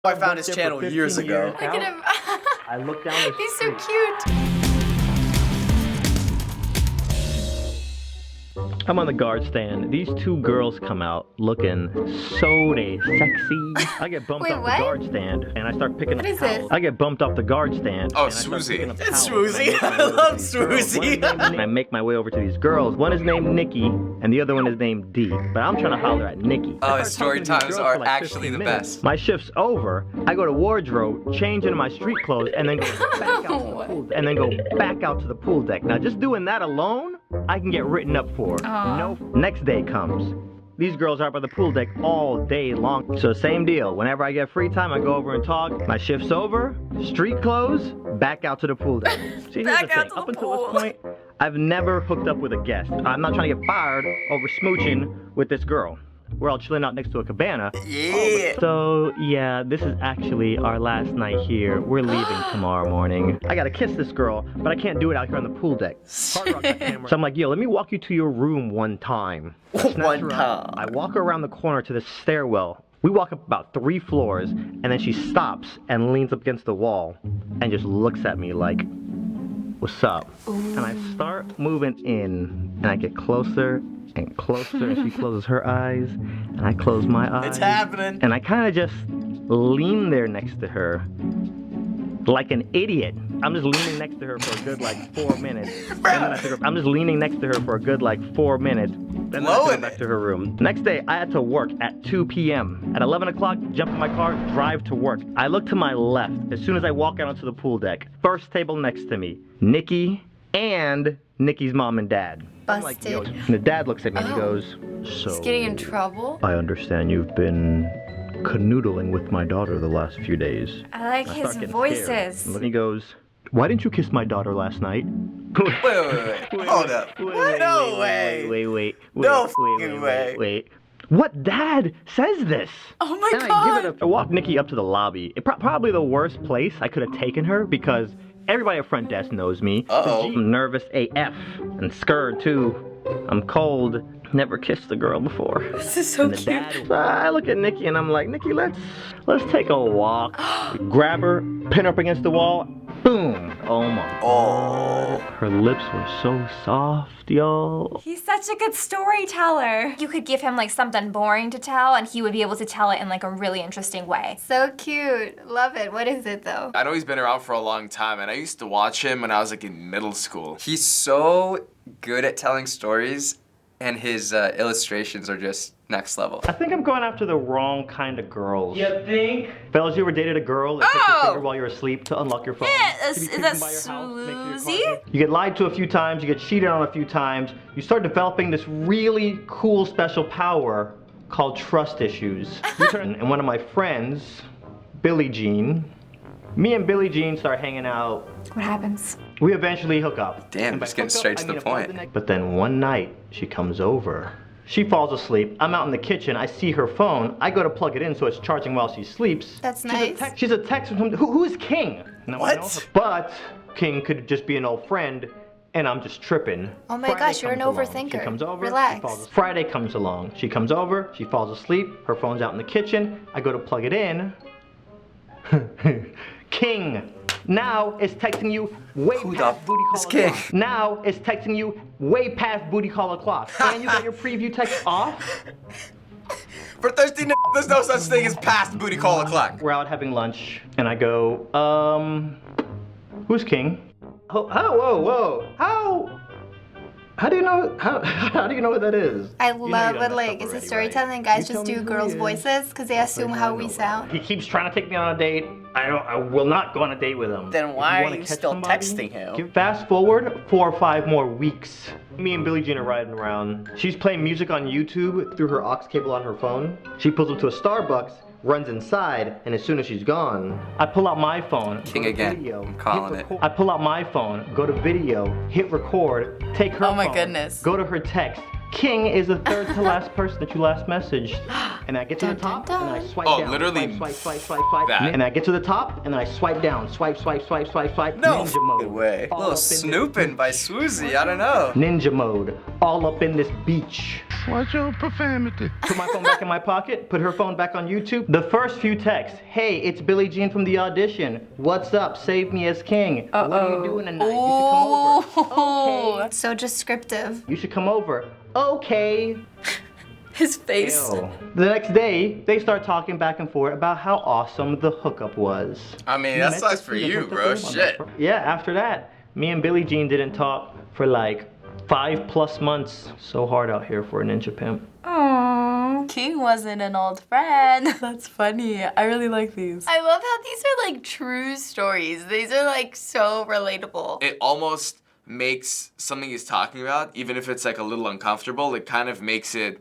I found his channel years ago. Look at him. I look down the He's so street. cute. I'm on the guard stand. These two girls come out looking so sexy. I get bumped Wait, off what? the guard stand and I start picking What up is towels. this? I get bumped off the guard stand. Oh, and I start sWooZie. picking up It's towels, and sWooZie. I I love these girls. sWooZie. I make my way over to these girls. One is named Nikki and the other one is named Dee. But I'm trying to holler at Nikki. Oh, I his start talking story to these times girls are for like actually 15 the minutes. best. My shift's over. I go to wardrobe, change into my street clothes, and then go back out to the pool deck. And then go back out to the pool deck. Now, just doing that alone, I can get written up for. No. Next day comes. These girls are by the pool deck all day long. So same deal. Whenever I get free time, I go over and talk. My shift's over, street clothes, back out to the pool deck. See, here's the thing. Up until this point, I've never hooked up with a guest. I'm not trying to get fired over smooching with this girl. We're all chilling out next to a cabana. Yeah. So, yeah, this is actually our last night here. We're leaving tomorrow morning. I gotta kiss this girl, but I can't do it out here on the pool deck. So I'm like, yo, let me walk you to your room one time. One time. I walk her around the corner to the stairwell. We walk up about 3 floors, and then she stops and leans up against the wall and just looks at me like, what's up? And I start moving in, and I get closer and closer, and she closes her eyes, and I close my eyes. It's happening. And I kind of just lean there next to her like an idiot. I'm just leaning next to her for a good like 4 minutes. And then I took her, I'm just leaning next to her for a good like 4 minutes. Then I took her back to her room. Next day, I had to work at 2 p.m. At 11 o'clock, jump in my car, drive to work. I look to my left as soon as I walk out onto the pool deck. First table next to me, Nikki and Nikki's mom and dad. Busted. And the dad looks at me and he goes, so He's getting in trouble. I understand you've been canoodling with my daughter the last few days. I like I his start getting voices. scared. And he goes, why didn't you kiss my daughter last night? Wait. Hold up. No way. Wait. No fucking way. Wait. What dad says this? Oh my And god. I walked Nikki up to the lobby. Probably the worst place I could have taken her because everybody at front desk knows me. Uh-oh. I'm nervous AF and scared too. I'm cold. Never kissed a girl before. This is so And the cute. dad, I look at Nikki and I'm like, Nikki, let's take a walk. Grab her, pin her up against the wall. Boom. Oh my god. Her lips were so soft, y'all. He's such a good storyteller. You could give him like something boring to tell and he would be able to tell it in like a really interesting way. So cute. Love it. What is it though? I know he's been around for a long time, and I used to watch him when I was like in middle school. He's so good at telling stories, and his illustrations are just next level. I think I'm going after the wrong kind of girls. You think? Fellas, you ever dated a girl that takes your finger while you're asleep to unlock your phone? Yeah, To be is creeping that by your house, make sure your car's sWooZie? safe? You get lied to a few times, you get cheated on a few times, you start developing this really cool special power called trust issues. And one of my friends, Billie Jean, me and Billie Jean start hanging out. What happens? We eventually hook up. Damn, And by just getting hook up, straight I to the mean above point. neck. But then one night, she comes over. She falls asleep. I'm out in the kitchen. I see her phone. I go to plug it in so it's charging while she sleeps. That's nice. She's a text from somebody. Who is King? No, I know What? her. But King could just be an old friend, and I'm just tripping. Oh my Friday gosh, you're an comes along. overthinker. She comes over. Relax. She falls. Friday comes along. She comes over. She falls asleep. Her phone's out in the kitchen. I go to plug it in. King now is texting you way Who past the booty f- is call King? o'clock. Now is texting you way past booty call o'clock. And you got your preview text off. For thirsty n***, there's no such thing as past booty call o'clock. We're out having lunch, and I go, who's King? Oh, whoa. How do you know, how do you know what that is? I You know love you when don't like mess up it's a already, storytelling right? guys You just tell me do who girls' he is. voices because they assume how we sound. He keeps trying to take me on a date. I will not go on a date with him. Then If why you are wanna you catch still somebody, texting him? Fast forward 4 or 5 more weeks. Me and Billie Jean are riding around. She's playing music on YouTube through her aux cable on her phone. She pulls up to a Starbucks, runs inside, and as soon as she's gone, I pull out my phone. King go to again. video, I'm calling hit it. record. I pull out my phone, go to video, hit record, take her Oh my phone, goodness. go to her text, King is the third to last person that you last messaged. And I get to the top, and I swipe down. Literally Swipe. that. And I get to the top, and then I swipe down. Swipe. No Ninja mode. way. A little snooping by sWooZie, I don't know. Ninja mode. All up in this beach. Watch your profanity. Put my phone back in my pocket, put her phone back on YouTube. The first few texts, hey, it's Billie Jean from the audition. What's up? Save me as king. What are you doing tonight? You should come over. Okay. So descriptive. You should come over. Okay. His face. Ew. The next day, they start talking back and forth about how awesome the hookup was. I mean, that sucks for you, bro. Shit. Yeah, after that, me and Billie Jean didn't talk for like 5+ months. So hard out here for a ninja pimp. Aww, King wasn't an old friend. That's funny. I really like these. I love how these are like true stories. These are like so relatable. It almost makes something he's talking about, even if it's like a little uncomfortable, it kind of makes it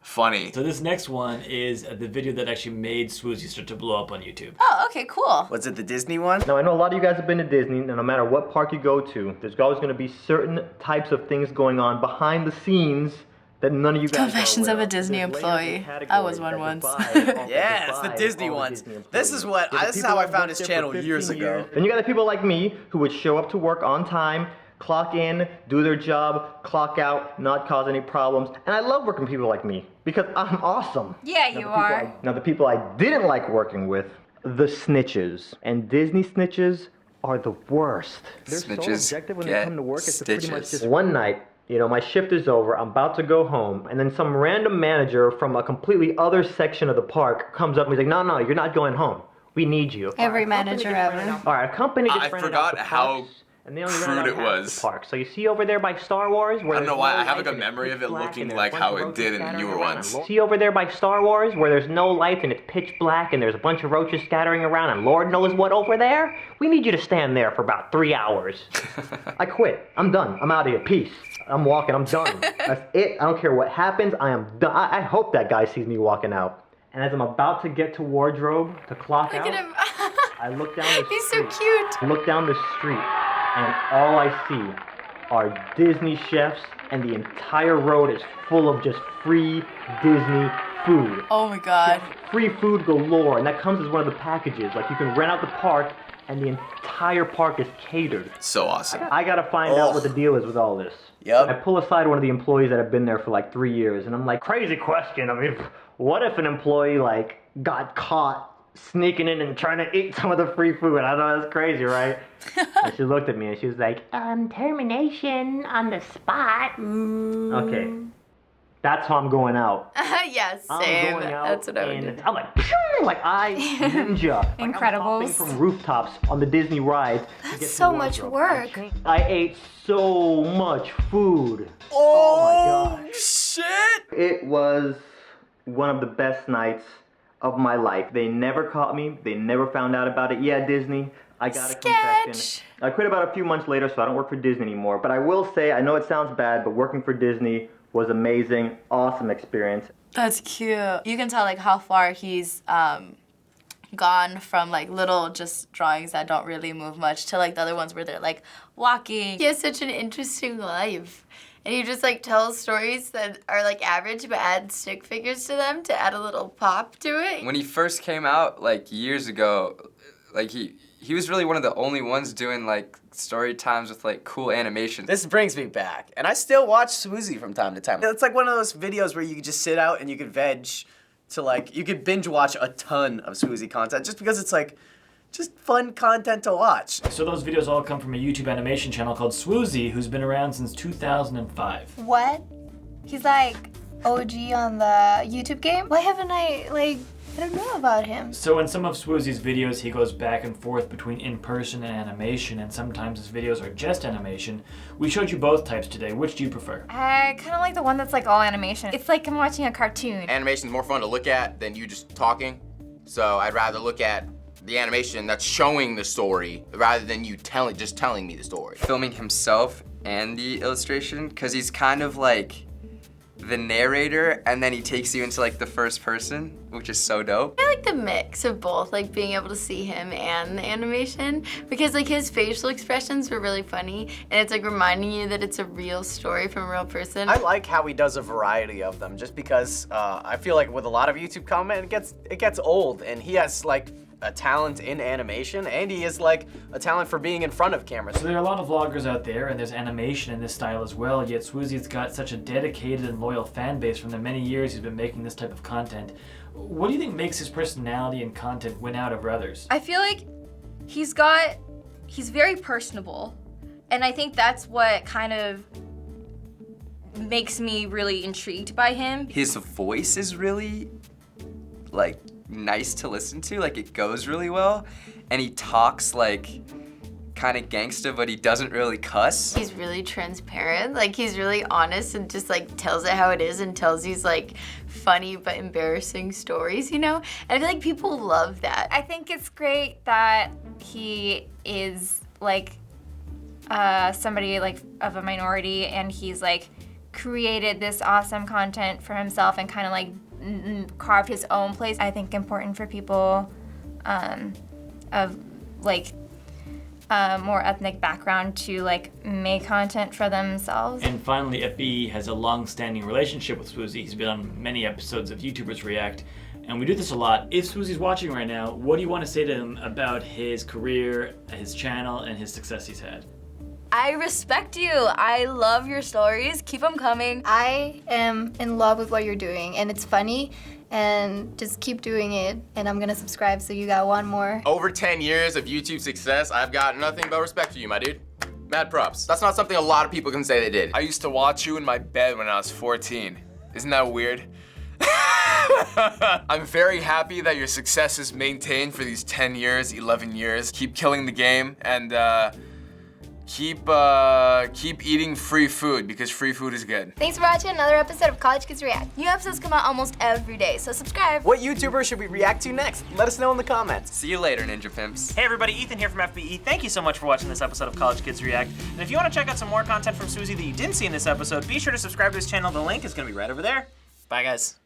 funny. So this next one is the video that actually made sWooZie start to blow up on YouTube. Oh, okay, cool. Was it the Disney one? Now, I know a lot of you guys have been to Disney, and no matter what park you go to, there's always going to be certain types of things going on behind the scenes that none of you guys Confessions are of aware a Disney There's layers employee. and categories I was one that once. divide Yeah, it's the all Disney ones. Disney This is employees. what There's the this is people how I that found worked his there for channel 15 years ago. Then you got the people like me who would show up to work on time, clock in, do their job, clock out, not cause any problems. And I love working with people like me because I'm awesome. Yeah, you are. Now the people I didn't like working with, the snitches. And Disney snitches are the worst. They're so Snitches objective when they get come to work. It's pretty much stitches. just one night. You know, my shift is over, I'm about to go home, and then some random manager from a completely other section of the park comes up and he's like, no, you're not going home. We need you. Every manager ever. All right, a company gets I rented forgot out the how parks, and they only rent crude out it half was. the park. So you see over there by Star Wars, where I don't know there's why, no I have lights like a and it's memory of pitch it black looking and there's like a bunch how of it roaches did in the scattering newer around. ones. See over there by Star Wars, where there's no lights and it's pitch black and there's a bunch of roaches scattering around and Lord knows what over there? We need you to stand there for about 3 hours. I quit. I'm done. I'm out of here. Peace. I'm walking. I'm done. That's it. I don't care what happens. I am done. I hope that guy sees me walking out. And as I'm about to get to wardrobe to clock out, Look at him. I look down the He's street. so cute. Look down the street, and all I see are Disney chefs, and the entire road is full of just free Disney food. Oh my god. Free food galore, and that comes as one of the packages. Like, you can rent out the park, and the entire park is catered. So awesome. I gotta find out what the deal is with all this. Yep. I pull aside one of the employees that have been there for like 3 years, and I'm like, crazy question. I mean, what if an employee like got caught sneaking in and trying to eat some of the free food? I know that's crazy, right? And she looked at me and she was like, termination on the spot. Okay. That's how I'm going out. Yeah, I'm same. going out That's what I would and do. I'm like, pew! Like I ninja. Like I'm Incredibles. hopping from rooftops on the Disney rides. to get to so much wardrobe. work. I ate so much food. Oh my gosh. Shit! It was one of the best nights of my life. They never caught me. They never found out about it. Yeah, Disney, I got a confession. I quit about a few months later, so I don't work for Disney anymore. But I will say, I know it sounds bad, but working for Disney was amazing. Awesome experience. That's cute. You can tell like how far he's gone from like little just drawings that don't really move much to like the other ones where they're like walking. He has such an interesting life. And he just like tells stories that are like average but add stick figures to them to add a little pop to it. When he first came out, like years ago, like he was really one of the only ones doing like story times with like cool animations. This brings me back, and I still watch sWooZie from time to time. It's like one of those videos where you could just sit out and you could veg to like, you could binge watch a ton of sWooZie content just because it's like, just fun content to watch. So those videos all come from a YouTube animation channel called sWooZie, who's been around since 2005. What? He's like OG on the YouTube game? Why haven't I don't know about him. So in some of sWooZie's videos, he goes back and forth between in-person and animation, and sometimes his videos are just animation. We showed you both types today. Which do you prefer? I kind of like the one that's like all animation. It's like I'm watching a cartoon. Animation's more fun to look at than you just talking. So I'd rather look at the animation that's showing the story rather than you just telling me the story. Filming himself and the illustration, because he's kind of like the narrator, and then he takes you into like the first person, which is so dope. I like the mix of both, like being able to see him and the animation, because like his facial expressions were really funny, and it's like reminding you that it's a real story from a real person. I like how he does a variety of them, just because I feel like with a lot of YouTube content, it gets old, and he has like a talent in animation, and he is like a talent for being in front of cameras. So there are a lot of vloggers out there, and there's animation in this style as well, yet sWooZie's got such a dedicated and loyal fan base from the many years he's been making this type of content. What do you think makes his personality and content win out over others? I feel like he's very personable, and I think that's what kind of makes me really intrigued by him. His voice is really, like, nice to listen to, like it goes really well, and he talks like kind of gangsta, but he doesn't really cuss. He's really transparent, like he's really honest and just like tells it how it is and tells these like funny but embarrassing stories, you know? And I feel like people love that. I think it's great that he is like somebody like of a minority, and he's like created this awesome content for himself and kind of like carved his own place. I think important for people of like more ethnic background to like make content for themselves. And finally, FB has a long-standing relationship with sWooZie. He's been on many episodes of YouTubers React, and we do this a lot. If sWooZie's watching right now, what do you want to say to him about his career, his channel, and his success he's had? I respect you. I love your stories. Keep them coming. I am in love with what you're doing, and it's funny, and just keep doing it, and I'm gonna subscribe so you got one more. Over 10 years of YouTube success, I've got nothing but respect for you, my dude. Mad props. That's not something a lot of people can say they did. I used to watch you in my bed when I was 14. Isn't that weird? I'm very happy that your success is maintained for these 10 years, 11 years. Keep killing the game, and keep eating free food, because free food is good. Thanks for watching another episode of College Kids React. New episodes come out almost every day, so subscribe. What YouTuber should we react to next? Let us know in the comments. See you later, Ninja Pimps. Hey everybody, Ethan here from FBE. Thank you so much for watching this episode of College Kids React. And if you want to check out some more content from sWooZie that you didn't see in this episode, be sure to subscribe to his channel. The link is going to be right over there. Bye guys.